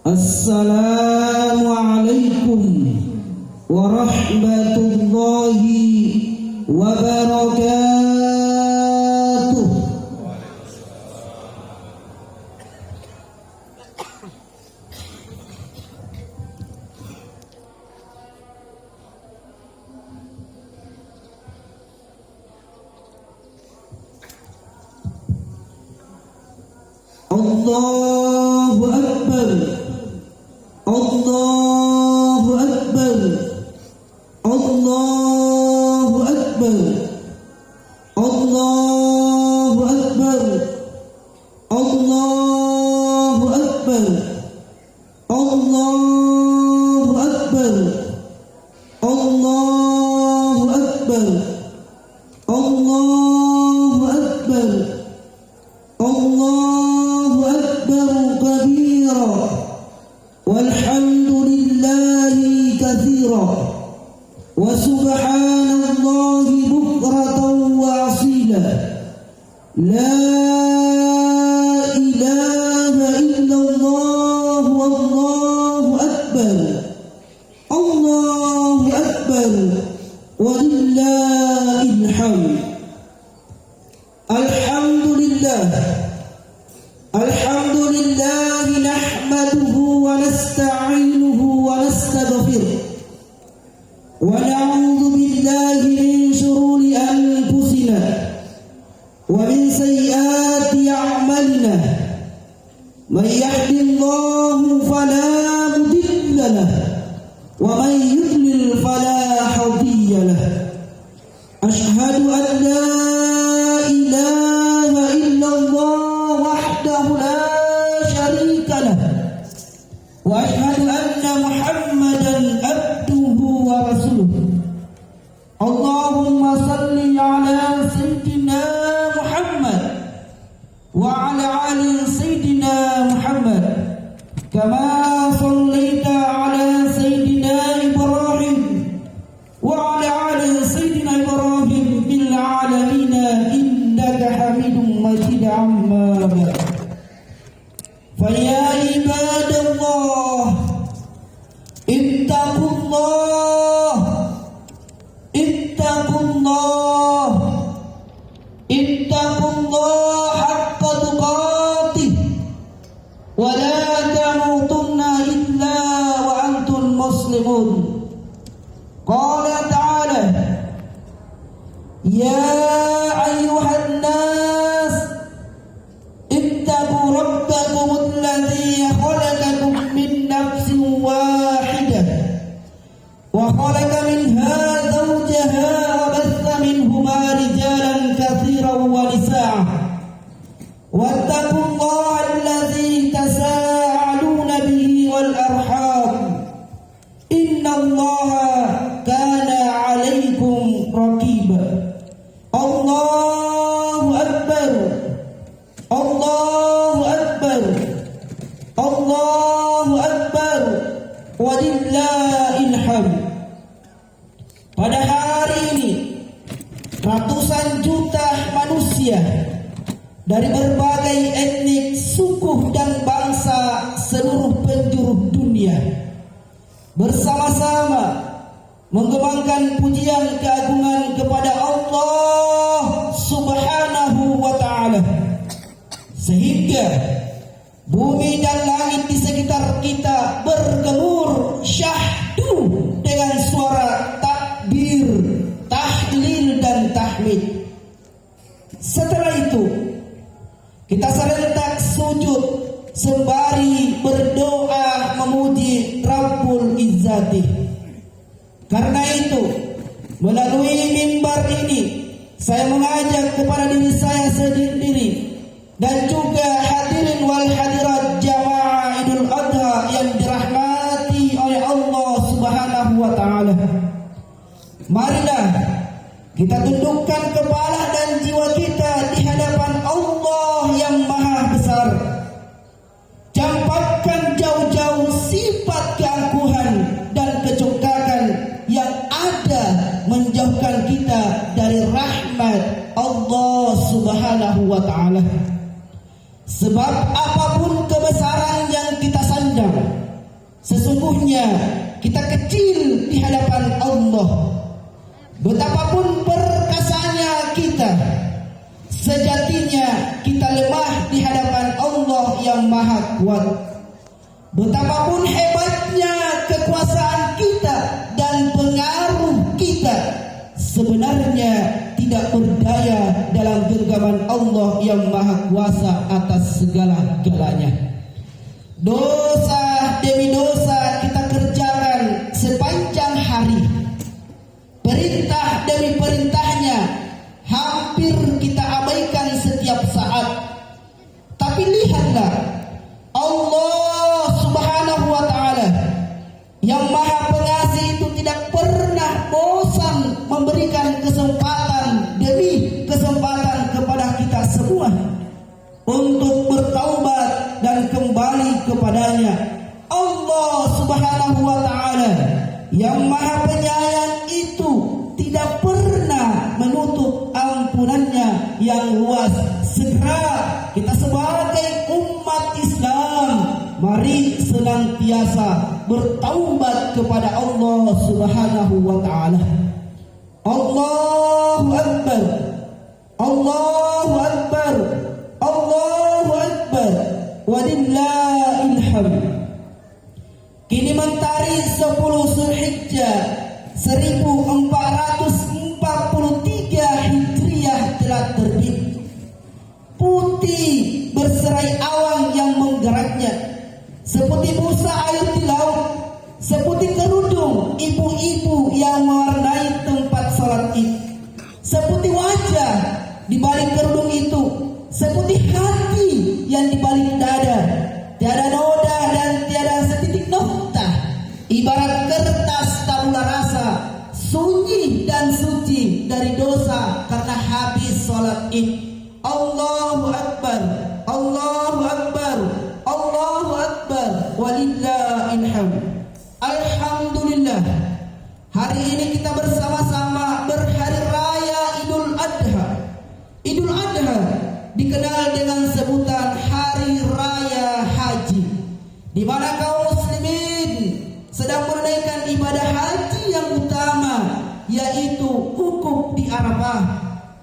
Assalamualaikum warahmatullahi wabarakatuh. Allahu Akbar, Allahu Akbar, Allahu Akbar, Allahu Akbar, Allahu Akbar, Allahu Akbar, Allahu Akbar, Allahu Akbar, Allahu Akbar kabira, walhamdulillahi katsira, wa subhanallahi bukratan wa asila, la ilaha illallah, wallahu akbar, Allahu akbar, walillahil hamd. Alhamdulillah, alhamdulillah, nahmaduhu wa nasta'inuhu wa nastaghfiruh, wa na'udzu billahi min shururi anfusina wa min sayyiati a'malina. Man yahdihillahu fala mudilla lahu wa man yudlil fala hadiya lahu. Ashhadu an la ilaha illallah wahdahu la syarika lah, wa ashhadu anna Muhammadan abduhu wa rasuluh. Allahumma salli ala sayyidina Muhammad wa ala ali sayyidina Muhammad, kama sallaita ala sayyidina Ibrahim wa ala ali sayyidina Ibrahim fil alamin innaka Hamidum Majid. Amma ba'd. Fa ya ibadallah, ittaqullah, ittaqullah, ittaqullah haqqa tuqatih, wa la tamutunna illa wa antum muslimun. Qala ta'ala, ya ayyuhan nas ittaqu rabbakum alladhi khalaqakum min nafsin wahidah wa khalaqa minha zawjaha wa batha minhuma rijalan katsiran wa nisaa. Wattaqullaha alladhi tasaaluna bihi wal arham, innallaha kana 'alaykum raqiba. Allahu Akbar, Allahu Akbar, Allahu Akbar, walillahil hamd. Pada hari ini ratusan juta manusia dari berbagai etnik, suku dan bangsa seluruh penjuru dunia bersama-sama menggembangkan pujian keagungan kepada Allah Subhanahu wa ta'ala, sehingga bumi dan langit di sekitar kita bergemur syahdu dengan suara takbir, tahlil dan tahmid. Setelah itu kita serentak sujud sembari berdoa memuji Rabbul Izzati. Karena itu, melalui mimbar ini saya mengajak kepada diri saya sendiri dan juga hadirin wal hadirat jamaah Idul Adha yang dirahmati oleh Allah Subhanahu wa ta'ala. Marilah kita tundukkan kepala dan jiwa kita di hadapan Allah yang Maha Besar. Campakkan jauh-jauh sifat keangkuhan dan kecokakan yang ada menjauhkan kita dari rahmat Allah Subhanahu wa ta'ala. Sebab apapun kebesaran yang kita sandang, Sesungguhnya kita kecil di hadapan Allah. Betapapun perkasanya kita, sejatinya kita lemah di hadapan Allah yang Maha Kuat. Betapapun hebatnya kekuasaan kita dan pengaruh kita, sebenarnya tidak berdaya dalam genggaman Allah yang Maha Kuasa atas segala-galanya. Dosa demi dosa kita kerjakan sepanjang hari. Perintah demi perintahnya hampir kita abaikan setiap saat. Tapi lihatlah, Allah Subhanahu wa Ta'ala yang Maha Pengasih itu tidak pernah bosan memberikan kesempatan demi kesempatan kepada kita semua untuk bertaubat dan kembali kepadanya. Allah Subhanahu wa Ta'ala yang Maha Penyayang itu tidak pernah menutup ampunannya yang luas. Segera kita sebagai umat Islam, mari senantiasa bertaubat kepada Allah Subhanahu wa Ta'ala. Allahu Akbar, Allahu Akbar, Allahu Akbar, walillahil hamd. Kini mentari 10 Zulhijjah 1443 Hijriah telah terbit. Putih berserai awan yang menggeraknya, seperti busa air di laut, seperti kerudung ibu-ibu yang mewarnai tempat salat Id, seperti wajah di balik kerudung itu, seperti hati yang di balik dada. Tiada noda dan tiada setitik noktah, ibarat kertas tabula rasa, sunyi dan suci dari dosa karena habis salat Id. Allahu Akbar, Allahu Akbar, Allahu Akbar, walillahil hamd. Alhamdulillah, hari ini kita bersama-sama berhari raya Idul Adha. Idul Adha dikenal dengan sebutan Hari Raya Haji, di mana kaum muslimin sedang menunaikan ibadah haji yang utama, yaitu wukuf di Arafah.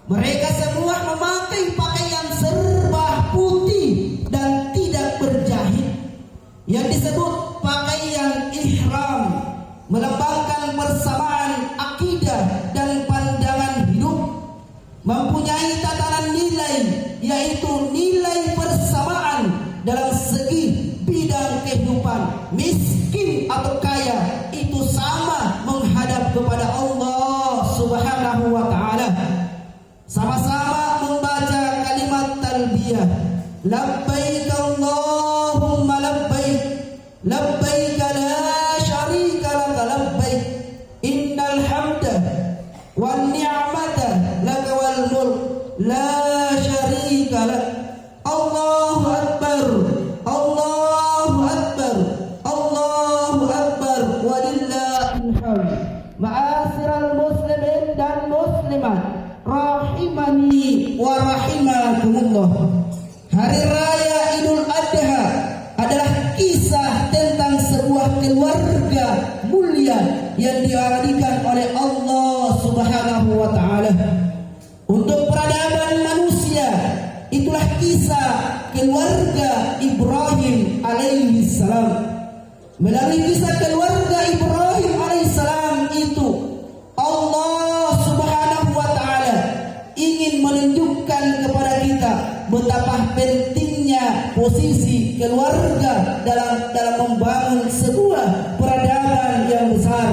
Mereka semua memakai pakaian serba putih dan tidak berjahit, yang disebut pakaian ihram, melambangkan persamaan akidah dan pandangan hidup, mempunyai tatanan nilai, yaitu nilai persamaan dalam segi bidang kehidupan. Miskin atau kaya itu sama menghadap kepada Allah Subhanahu wa Ta'ala. Sama-sama membaca kalimat talbiyah, labbaik Allahumma labbaik, labbaik la syarika laka labbaik, innal hamda wan ni'mata laka wal mulk la syarika lak. Allahu Akbar, Allahu Akbar, Allahu Akbar, walillahil hamd. Ma'asyiral muslimin dan muslimat, rahimani wa rahimakumullah. Hari raya Idul Adha adalah kisah tentang sebuah keluarga mulia yang diabadikan oleh Allah Subhanahu wa Ta'ala untuk peradaban manusia. Itulah kisah keluarga Ibrahim alaihi salam. Melalui kisah keluarga Ibrahim alaihi salam itu, Allah Subhanahu wa Ta'ala ingin menunjukkan kepada kita betapa pentingnya posisi keluarga dalam membangun sebuah peradaban yang besar,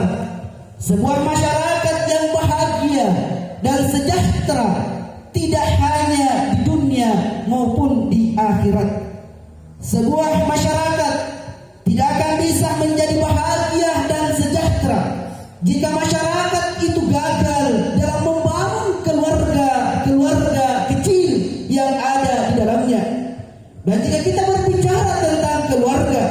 sebuah masyarakat yang bahagia dan sejahtera, tidak hanya di dunia maupun di akhirat. Sebuah masyarakat tidak akan bisa menjadi bahagia dan sejahtera jika masyarakat itu gagal dalam membangun keluarga kecil yang ada di dalamnya. Dan jika kita berbicara tentang keluarga,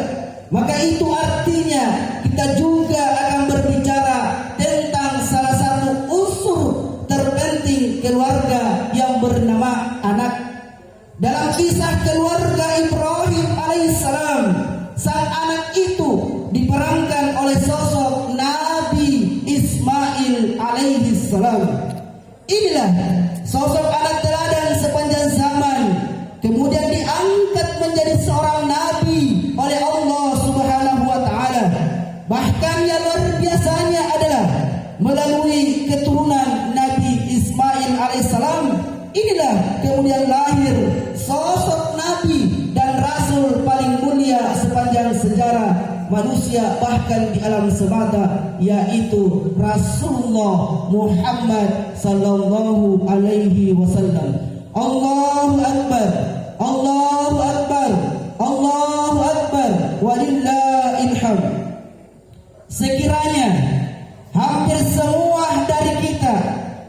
maka itu artinya kita juga akan berbicara tentang salah satu unsur terpenting keluarga yang bernama anak. Dalam kisah keluarga Ibrahim alaihissalam, sang anak itu diperhatikan Bahkan yang luar biasanya adalah melalui keturunan Nabi Ismail alaihissalam inilah kemudian lahir sosok Nabi dan Rasul paling mulia sepanjang sejarah manusia bahkan di alam semata, yaitu Rasulullah Muhammad sallallahu alaihi wasallam. Allahu akbar, Allahu akbar, Allahu akbar, walillahil hamd. Sekiranya hampir semua dari kita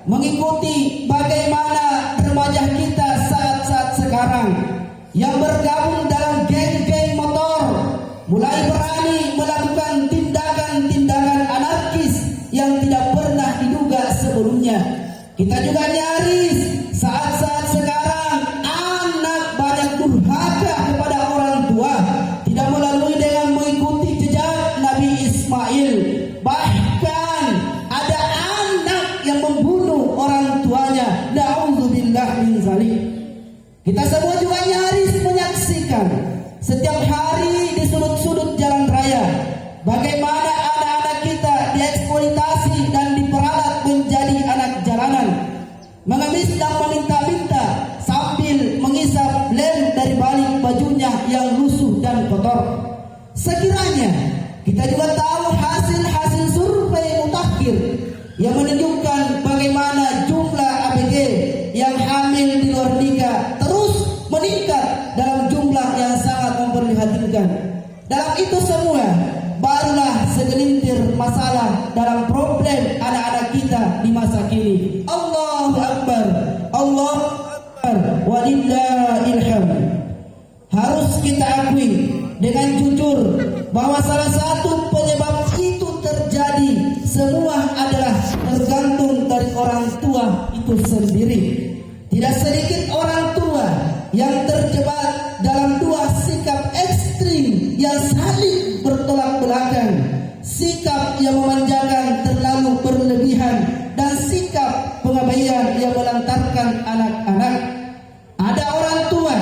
mengikuti bagaimana remaja kita saat-saat sekarang yang bergabung dalam geng-geng motor, mulai berani melakukan tindakan-tindakan anarkis yang tidak pernah diduga sebelumnya. Kita juga nyaris saat-saat sekarang anak banyak durhaka kepada orang tua, tidak melalui dengan mengikuti jejak Nabi Ismail. Bahkan ada anak yang membunuh orang tuanya. Na'udzubillah min zalik. Kita semua juga nyaris menyaksikan setiap hari di sudut-sudut jalan raya bagaimana anak-anak kita dieksploitasi dan diperalat menjadi anak jalanan, mengemis dan meminta-minta sambil mengisap lem dari balik bajunya yang lusuh dan kotor. Sekiranya kita juga tahu hasil-hasil survei mutakhir yang menunjukkan bagaimana jumlah ABG yang hamil di luar nikah terus meningkat dalam jumlah yang sangat memprihatinkan. Dalam itu semua barulah segelintir masalah dalam problem anak-anak kita di masa kini. Allahu akbar, Allahu akbar, walillahil hamd. Harus kita akui dengan jujur bahwa salah satu penyebab itu terjadi semua adalah tergantung dari orang tua itu sendiri. Tidak sedikit orang tua yang terjebak dalam dua sikap ekstrim yang saling bertolak belakang. Sikap yang memanjakan terlalu berlebihan dan sikap pengabaian yang melantarkan anak-anak. Ada orang tua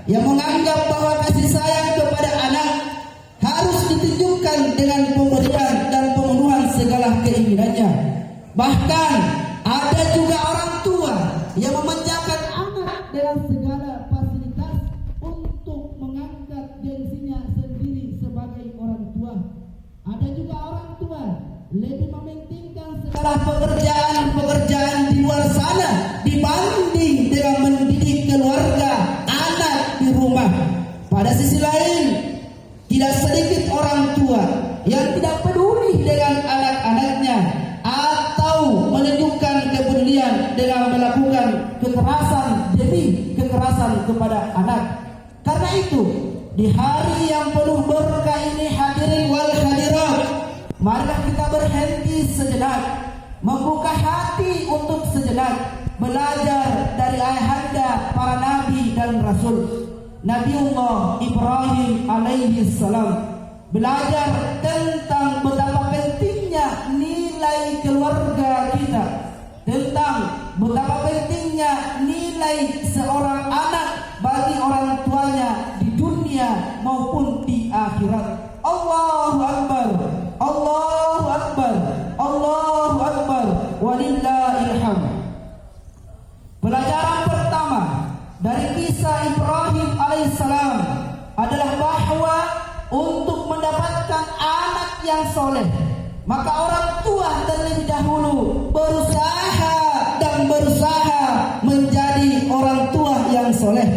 yang menganggap bahwa kasih sayang kepada anak harus ditunjukkan dengan pemberian dan pemenuhan segala keinginannya. Bahkan ada juga orang tua yang memanjakan anak dengan segala fasilitas untuk mengangkat gengsinya sendiri sebagai orang tua. Ada juga orang tua lebih mementingkan segala pekerjaan di luar sana dibanding dengan mendidik keluarga anak di rumah. Pada sisi lain, tidak sedikit orang tua yang tidak peduli dengan anak-anaknya atau menunjukkan kepedulian dengan melakukan kekerasan demi kekerasan kepada anak. Karena itu, di hari yang penuh berkah ini hadirin wal hadirat, marilah kita berhenti sejenak, membuka hati untuk sejenak, belajar dari ayahanda para nabi dan rasul. Nabiullah Ibrahim alaihi salam belajar tentang betapa pentingnya nilai keluarga kita, tentang betapa pentingnya nilai seorang anak bagi orang tuanya di dunia maupun di akhirat. Allahu akbar, Allahu akbar, Allahu akbar, walillahil hamd. Pelajaran pertama dari kisah Ibrahim alaihissalam adalah bahwa untuk mendapatkan anak yang soleh, maka orang tua terlebih dahulu berusaha menjadi orang tua yang soleh.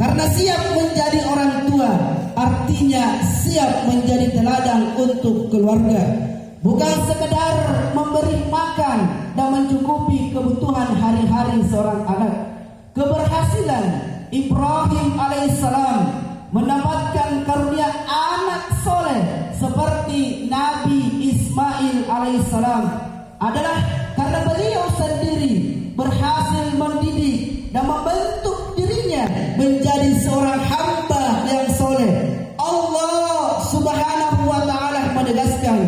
Karena siap menjadi orang tua artinya siap menjadi teladan untuk keluarga, bukan sekedar memberi makan dan mencukupi kebutuhan hari-hari seorang anak. Keberhasilan Ibrahim alaihissalam mendapatkan karunia anak soleh seperti Nabi Ismail alaihissalam adalah karena beliau sendiri berhasil mendidik dan membentuk dirinya menjadi seorang hamba yang soleh. Allah subhanahu wa ta'ala menegaskan,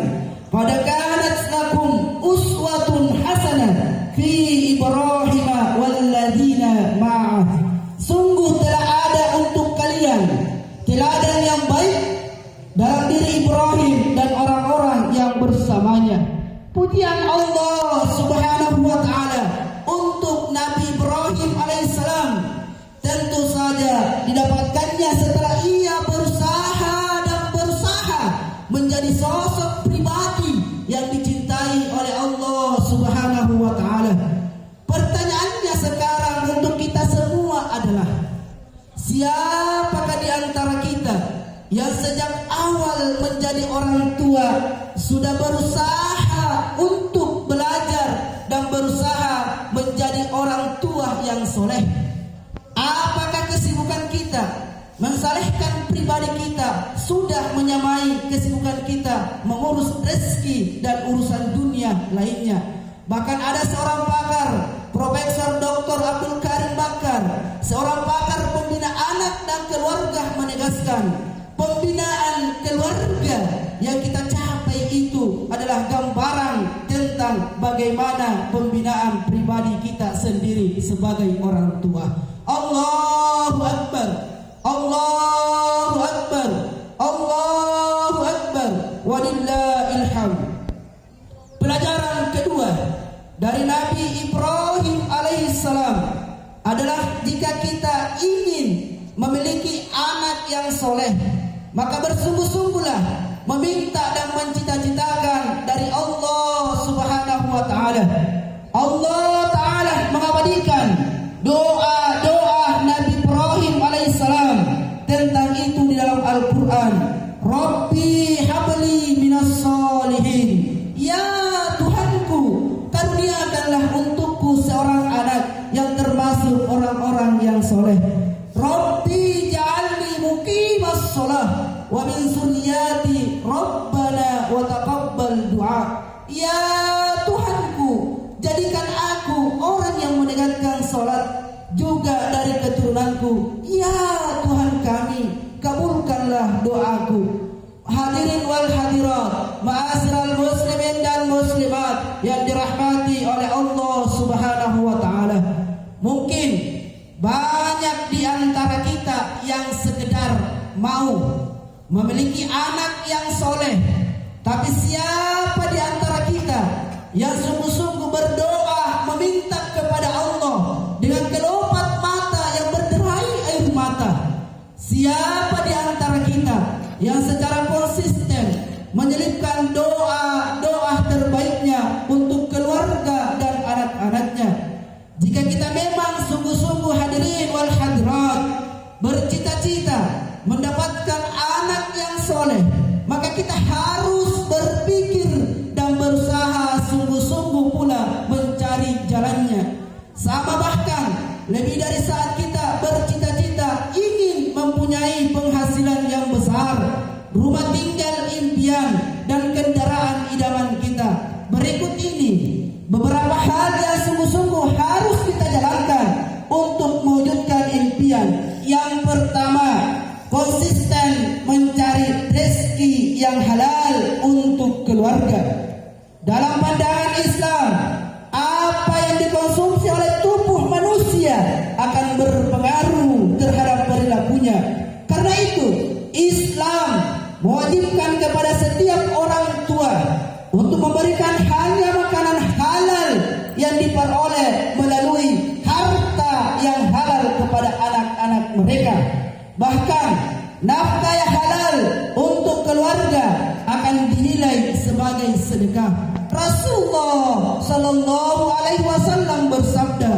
qad kanat lakum uswatun hasanah fi Ibrahim walladzina ma'ah. Sungguh telah ada untuk kalian teladan yang baik dalam diri Ibrahim dan orang-orang bersamanya. Pujian Allah Subhanahu wa taala untuk Nabi Ibrahim alaihissalam tentu saja didapatkannya setelah ia berusaha dan berusaha menjadi sosok pribadi yang dicintai oleh Allah Subhanahu wa taala. Pertanyaannya sekarang untuk kita semua adalah, siapakah di antara kita yang sejak awal menjadi orang tua sudah berusaha untuk belajar dan berusaha menjadi orang tua yang soleh? Apakah kesibukan kita mensalehkan pribadi kita sudah menyamai kesibukan kita mengurus rezeki dan urusan dunia lainnya? Bahkan ada seorang pakar, Profesor Dr. Abdul Karim Bakar, seorang pakar pembina anak dan keluarga, menegaskan pembinaan keluarga yang kita capai itu adalah gambaran tentang bagaimana pembinaan pribadi kita sendiri sebagai orang tua. Allahu Akbar, Allahu Akbar, Allahu Akbar, walillahil hamd. Pelajaran kedua dari Nabi Ibrahim alaihissalam adalah jika kita ingin memiliki anak yang soleh, maka bersungguh-sungguhlah meminta dan mencita-citakan dari Allah Subhanahu wa taala. Allah taala mengabadikan doa-doa Nabi Ibrahim alaihissalam tentang itu di dalam Al-Qur'an. Rabbi habli minas solihin. Ya Tuhanku, karuniakanlah untukku seorang anak yang termasuk orang-orang yang soleh. Rabbi ja'alni muqimas shalah wa min dzurriyyati rabbana wa taqabbal du'a. Ya Tuhanku, jadikan aku orang yang menegakkan salat juga dari keturunanku. Ya Tuhan kami, kabulkanlah doaku. Hadirin wal hadirat, ma'asyiral muslimin dan muslimat yang dirahmati oleh Allah Subhanahu wa taala. Mungkin banyak di antara kita yang sekedar mau memiliki anak yang soleh, tapi siapa di antara kita yang sungguh-sungguh berdoa meminta kepada Allah dengan kelopak mata yang berderai air mata? Siapa di antara kita yang secara konsisten menyelipkan doa terbaiknya untuk keluarga dan anak-anaknya? Jika kita memang sungguh-sungguh hadirin wal hadirat bercita-cita mendapatkan anak yang soleh, maka kita harus berpikir dan berusaha sungguh-sungguh pula mencari jalannya. Sama bahkan lebih dari saat kita bercita-cita ingin mempunyai penghasilan yang besar, rumah tinggal impian dan kendaraan idaman kita. Berikut ini beberapa hal yang sungguh-sungguh harus kita jalankan untuk mewujudkan impian. Yang pertama, konsisten mencari rezeki yang halal untuk keluarga. Dalam pandangan Islam, apa yang dikonsumsi oleh tubuh manusia akan berpengaruh terhadap perilakunya. Karena itu, Islam mewajibkan kepada setiap orang tua untuk memberikan hanya makanan halal yang diperoleh melalui harta yang halal kepada anak-anak mereka. Bahkan nafkah yang halal untuk keluarga akan dinilai sebagai sedekah. Rasulullah sallallahu alaihi wasallam bersabda,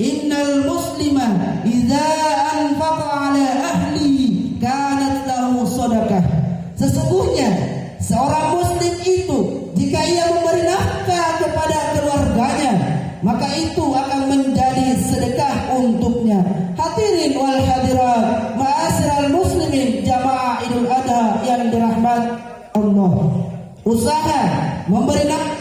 "Innal muslima idza anfaqa ala ahlihi kanat lahu sedekah." Sesungguhnya seorang muslim itu jika ia memberi nafkah kepada keluarganya, maka itu akan menjadi sedekah untuknya. Hadirin wal hadirat, ma'asyiral muslimin jamaah Idul Adha yang dirahmati Allah. Usaha memberi nafkah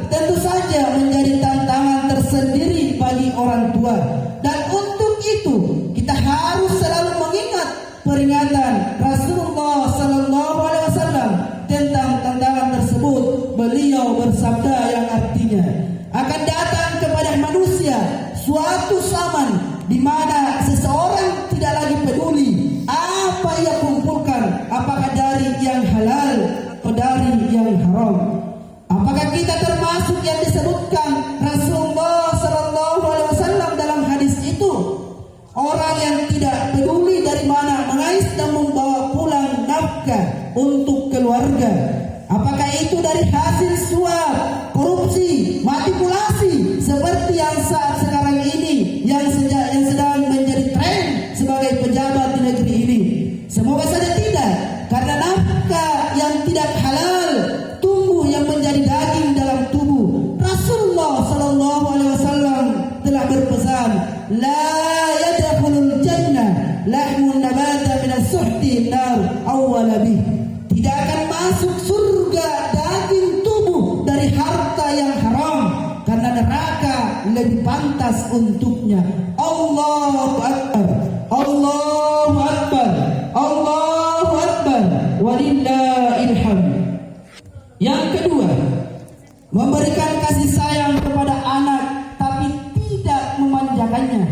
tentu saja menjadi tantangan tersendiri bagi orang tua, dan untuk itu kita harus selalu mengingat peringatan Rasulullah sallallahu alaihi wasallam tentang tantangan tersebut. Beliau bersabda yang artinya, akan datang kepada manusia suatu zaman di mana seseorang tidak lagi peduli apa ia kumpulkan, apakah dari yang halal atau dari yang haram. untuk keluarga. Apakah itu dari hasil suap, korupsi, manipulasi seperti yang saat sekarang ini yang sedang menjadi tren sebagai pejabat di negeri ini? Semoga saja tidak, karena nafkah yang tidak halal tumbuh yang menjadi daging dalam tubuh. Rasulullah sallallahu alaihi wasallam telah berpesan, la yadkhulul jannah lahmun nabata min as-suhti nar awwala bih. Tidak akan masuk surga daging tubuh dari harta yang haram, karena neraka lebih pantas untuknya. Allahu akbar, Allahu akbar, Allahu akbar, walillahil hamd. Yang kedua, memberikan kasih sayang kepada anak tapi tidak memanjakannya.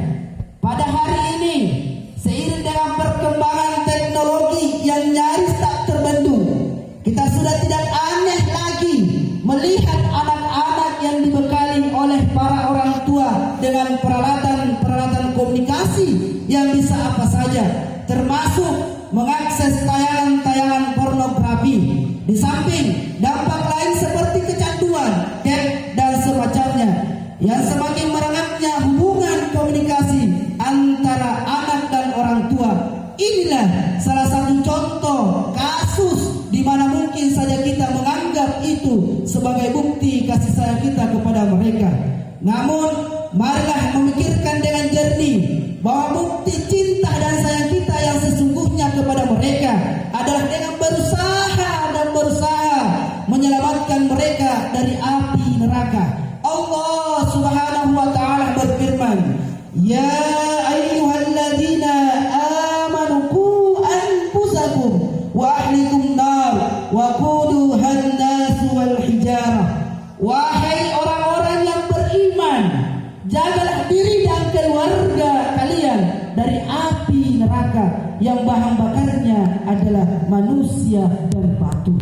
Pada hari ini, seiring dengan perkembangan teknologi yang nyaris tak terbendung, kita sudah tidak aneh lagi melihat anak-anak yang dibekali oleh para orang tua dengan peralatan komunikasi yang bisa apa saja, termasuk mengakses tayangan-tayangan pornografi. Di samping dampak lain seperti kecanduan, gap dan semacamnya, yang semakin merengeknya hubungan komunikasi antara anak dan orang tua. Inilah salah satu contoh kasus di mana mungkin saja kita menganggap itu sebagai bukti kasih sayang kita kepada mereka. Namun, marilah memikirkan dengan jernih bahwa bukti cinta dan sayang kita yang sesungguhnya kepada mereka adalah dengan berusaha menyelamatkan mereka dari api neraka. Allah Subhanahu wa taala berfirman, "Ya ayyuhalladzina amanu qu anfusakum wa ahlikum nar wa quduhan nas wal hijarah." Wahai orang-orang yang beriman, jagalah diri dan keluarga kalian dari api neraka yang bahan bakarnya adalah manusia dan batu.